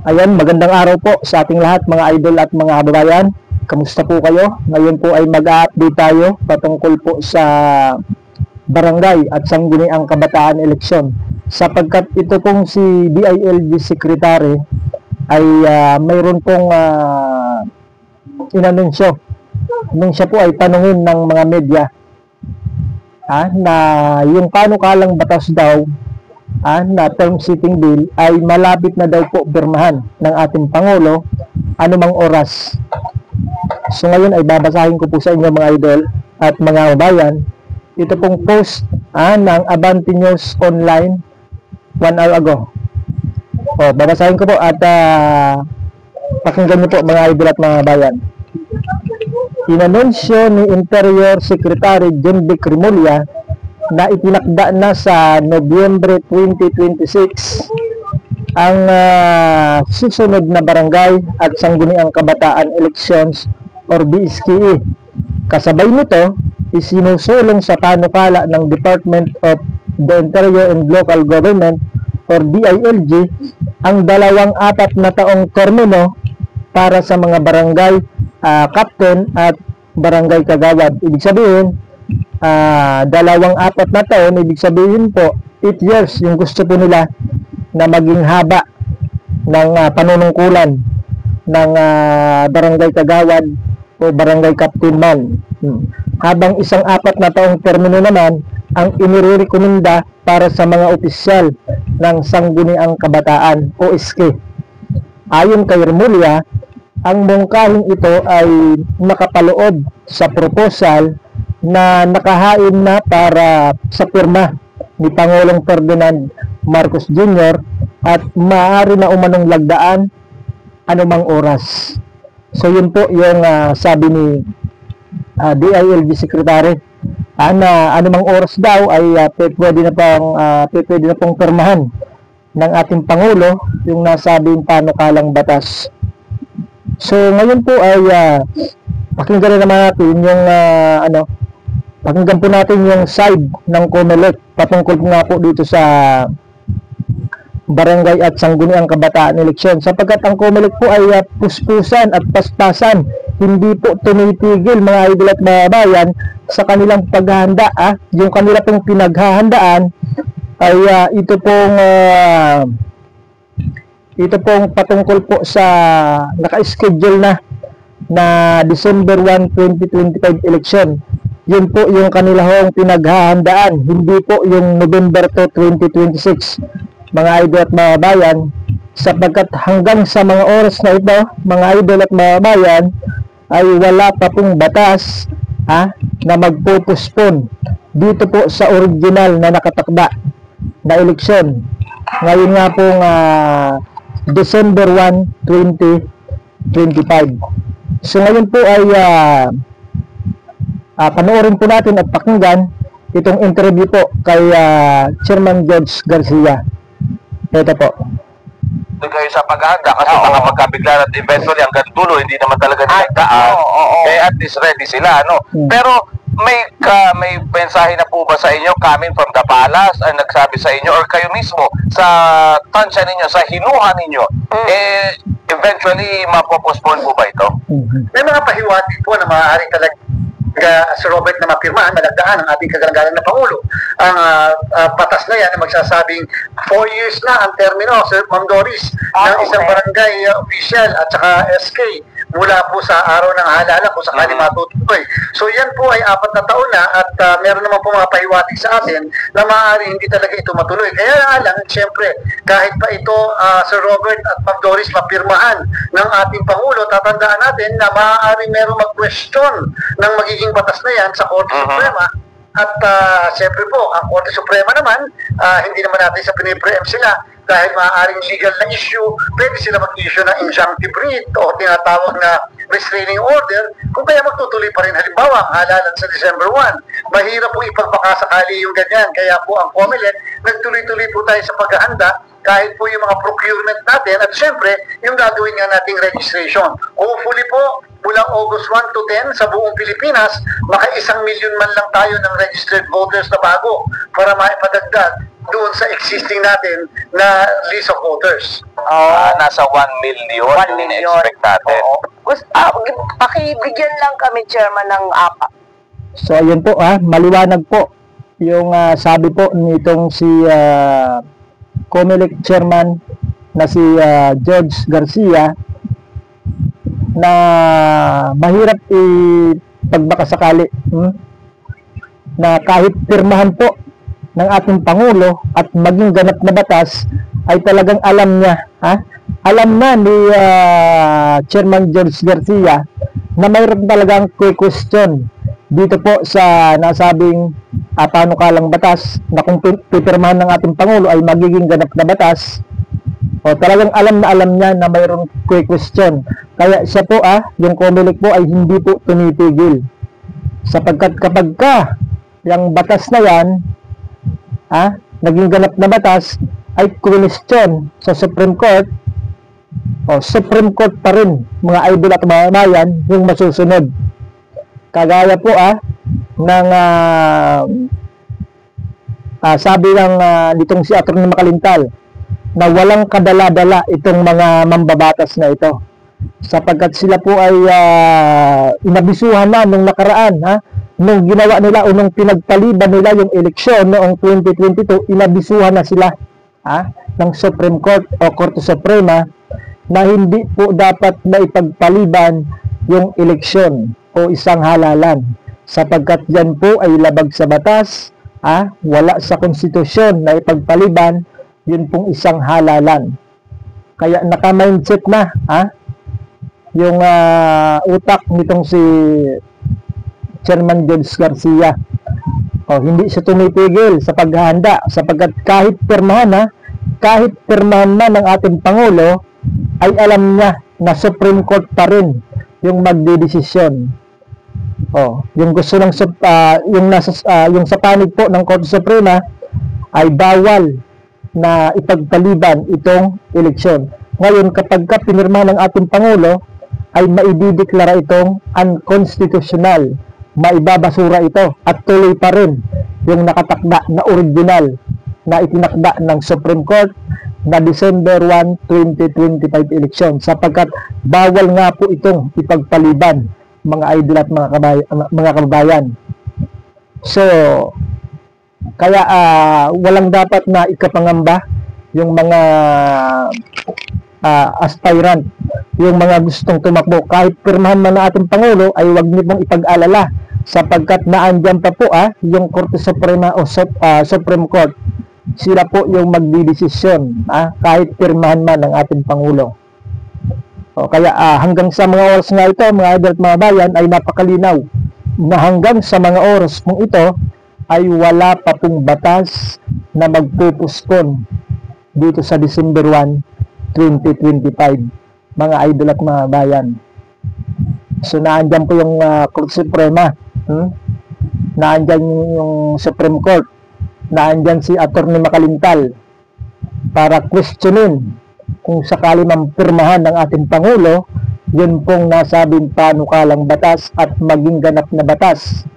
Ayan, magandang araw po sa ating lahat mga idol at mga kababayan. Kamusta po kayo? Ngayon po ay mag-update tayo patungkol po sa barangay at sangguniang kabataan eleksyon. Sapagkat ito pong si DILG Secretary ay mayroon pong inanunsyo nung siya po ay tanungin ng mga media na yung panukalang batas daw na term sitting bill ay malapit na daw po pirmahan ng ating Pangulo anumang oras. So ngayon ay babasahin ko po sa inyo mga idol at mga kabayan ito pong post ng Abante News Online 1 hour ago. Babasahin ko po at pakinggan niyo po mga idol at mga kabayan. Inanunsyo ni Interior Secretary John Vic Remulla na itinakda na sa Nobyembre 2026 ang susunod na barangay at sangguniang kabataan elections or BSKE. Kasabay nito, isinusulong sa panukala ng Department of the Interior and Local Government or DILG ang 24 na taong termino para sa mga barangay captain at barangay kagawad. Ibig sabihin, 24 na taon, ibig sabihin po 8 years yung gusto po nila na maging haba ng panunungkulan ng barangay kagawad o barangay captain man. Habang isang 4 na taong termino naman ang inirekomenda para sa mga opisyal ng sangguniang kabataan o SK. Ayon kay Remulla, ang mungkahing ito ay nakapaloob sa proposal na nakahain na para sa pirma ni Pangulong Ferdinand Marcos Jr. at maaari na umanong lagdaan anumang oras. So yun po yung sabi ni DILG Secretary na anumang oras daw ay pwede na pong pirmahan ng ating Pangulo yung nasabing panukalang batas. So ngayon po ay pakinggan naman natin yung pakinggan po natin yung side ng COMELEC patungkol nga po dito sa barangay at sangguniang kabataan eleksyon. Sapagkat ang COMELEC po ay puspusan at paspasan, hindi po tumitigil mga idol at mga bayan sa kanilang paghahanda. Yung kanila pong pinaghahandaan ay ito pong patungkol po sa naka-schedule na December 1, 2025 election. Yun po yung kanilang pinaghahandaan, hindi po yung November 2, 2026 mga idol at mga bayan, sapagkat hanggang sa mga oras na ito mga idol at mga bayan ay wala pa pong batas na magpupuspon dito po sa original na nakatakda na eleksyon. Ngayon nga pong December 1, 2025. So ngayon po ay panoorin po natin at pakinggan itong interview po kay Chairman George Garcia. Ito po. Kayo sa paghahanda kasi baka magkabigla at eventually hanggang dulo hindi naman talaga nilagdaan. Kaya at least ready sila, no? Pero may mensahe na po ba sa inyo coming from the palace ang nagsabi sa inyo or kayo mismo sa tansya ninyo, sa hinuha ninyo, eventually mapopospone po ba ito? May mga pahiwati po na maaaring talaga Sir Robert na mapirmahan, malagdaan ng ating kagalangalan na Pangulo. Ang batas na yan na magsasabing 4 years na ang termino, Sir Ma'am Doris, ng isang barangay official at saka SK mula po sa araw ng halala kung sakali matutuloy. So yan po ay 4 na taon na at meron naman po mga pahiwati sa atin na maaari hindi talaga ito matuloy. Kaya lang, siyempre, kahit pa ito, Sir Robert at Ma'am Doris, mapirmahan ng ating Pangulo, tatandaan natin na maaari meron mag-question ng magiging batas na yan sa Korte Suprema. At siyempre po, ang Korte Suprema naman, hindi naman natin sa pinipreempt sila dahil maaaring legal na issue, pwede sila mag-issue ng injunctive writ o tinatawag na restraining order, kung kaya magtutuloy pa rin halimbawa ang halalan sa December 1. Mahirap po ipagpakasakali yung ganyan. Kaya po ang COMELEC, nagtuloy-tuloy po tayo sa paghahanda kahit po yung mga procurement natin at syempre yung gagawin nga nating registration. Hopefully po, mula August 1 to 10 sa buong Pilipinas, maka 1,000,000 man lang tayo ng registered voters na bago para maipadagdag doon sa existing natin na list of voters. Nasa 1 million. 1 million. Expect natin. Pakibigyan lang kami, Chairman, ng apa. So ayun po, maliwanag po yung sabi po nitong si COMELEC chairman na si George Garcia, na mahirap pagbakasakali na kahit pirmahan po ng ating Pangulo at maging ganap na batas ay talagang alam niya, alam na ni Chairman George Garcia na mayroon talagang question dito po sa nasabing panukalang batas na kung pipirmahan ng ating Pangulo ay magiging ganap na batas. O talagang alam niya na mayroong question. Kaya siya po yung COMELEC po ay hindi po tumitigil. Sapagkat kapag yung batas na yan, naging ganap na batas, ay question sa Supreme Court, o Supreme Court pa rin, mga idol at mga bayan, yung masusunod. Kagaya po ng sabi ng nitong si Atty. Makalintal, na walang kadala-dala itong mga mambabatas na ito, sapagkat sila po ay inabisuhan na nung nakaraan, nung ginawa nila o nung pinagpaliban nila yung eleksyon noong 2022, inabisuhan na sila ng Supreme Court o Korte Suprema na hindi po dapat na ipagpaliban yung eleksyon o isang halalan, sapagkat yan po ay labag sa batas, wala sa konstitusyon na ipagpaliban yun pong isang halalan. Kaya naka-mindset na yung utak nitong si Chairman George Garcia. Hindi siya tumitigil sa paghahanda, sapagkat kahit pirmahan na ng ating Pangulo, ay alam niya na Supreme Court pa rin yung magdidesisyon. Yung gusto ng yung sa panig po ng Korte Suprema ay bawal na ipagpaliban itong eleksyon. Ngayon, kapag pinirma ng ating Pangulo, ay maidideklara itong unconstitutional. Maibabasura ito at tuloy pa rin yung nakatakda na original na itinakda ng Supreme Court na December 1, 2025 eleksyon, sapagkat bawal nga po itong ipagpaliban, mga idol at mga kababayan. So, kaya walang dapat na ikapangamba yung mga aspirant, yung mga gustong tumakbo. Kahit pirmahan man ng ating Pangulo, ay huwag niyo pong ipag-alala, sapagkat naandyan pa po yung Korte Suprema o Supreme Court. Sila po yung magdidesisyon kahit pirmahan man ng ating Pangulo. Kaya hanggang sa mga oras nga ito, mga idol at mga bayan, ay napakalinaw na hanggang sa mga oras mong ito ay wala pa pong batas na magpupuspon dito sa December 1, 2025, mga idol at mga bayan. So naandyan po yung Korte Suprema, naandyan yung Supreme Court, naandyan si Atty. Makalintal para questionin kung sakali mampirmahan ng ating Pangulo yun pong nasabing panukalang batas at maging ganap na batas.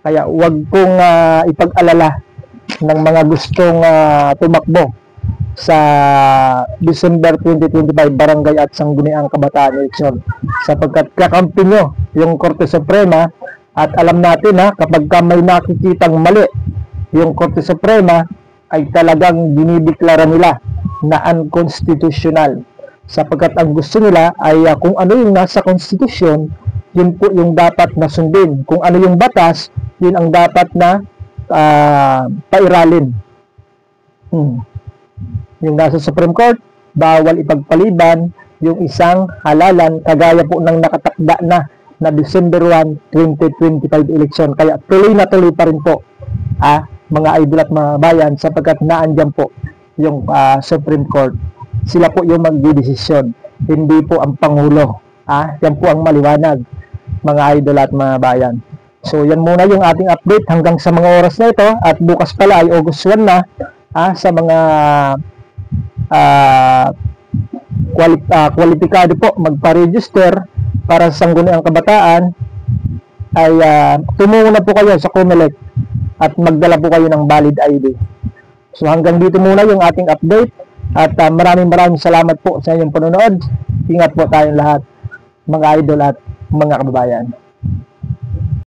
Kaya wag pong ipag-alala ng mga gustong tumakbo sa December 2025 barangay at sangguniang kabataan eleksyon, sapagkat kakampi nyo yung Korte Suprema. At alam natin kapag may nakikitang mali yung Korte Suprema, ay talagang dinideklara nila na unconstitutional, sapagkat ang gusto nila ay kung ano yung nasa konstitusyon, yun po yung dapat na sundin. Kung ano yung batas, yun ang dapat na pairalin. Yung nasa Supreme Court, bawal ipagpaliban yung isang halalan, kagaya po ng nakatakda na December 1, 2025 election. Kaya tuloy na tuloy pa rin po mga idol at mga bayan, sapagkat naandyan po yung Supreme Court. Sila po yung magdidesisyon, hindi po ang Pangulo. Yan po ang maliwanag, mga idol at mga bayan. So yan muna yung ating update hanggang sa mga oras na ito, at bukas pala ay August 1 na sa mga kwalipikado po magpa-register para sa Sangguniang Kabataan ay tumungo na po kayo sa COMELEC at magdala po kayo ng valid ID. So hanggang dito muna yung ating update at maraming salamat po sa inyong panonood. Ingat po tayong lahat, mga idol at mga kababayan.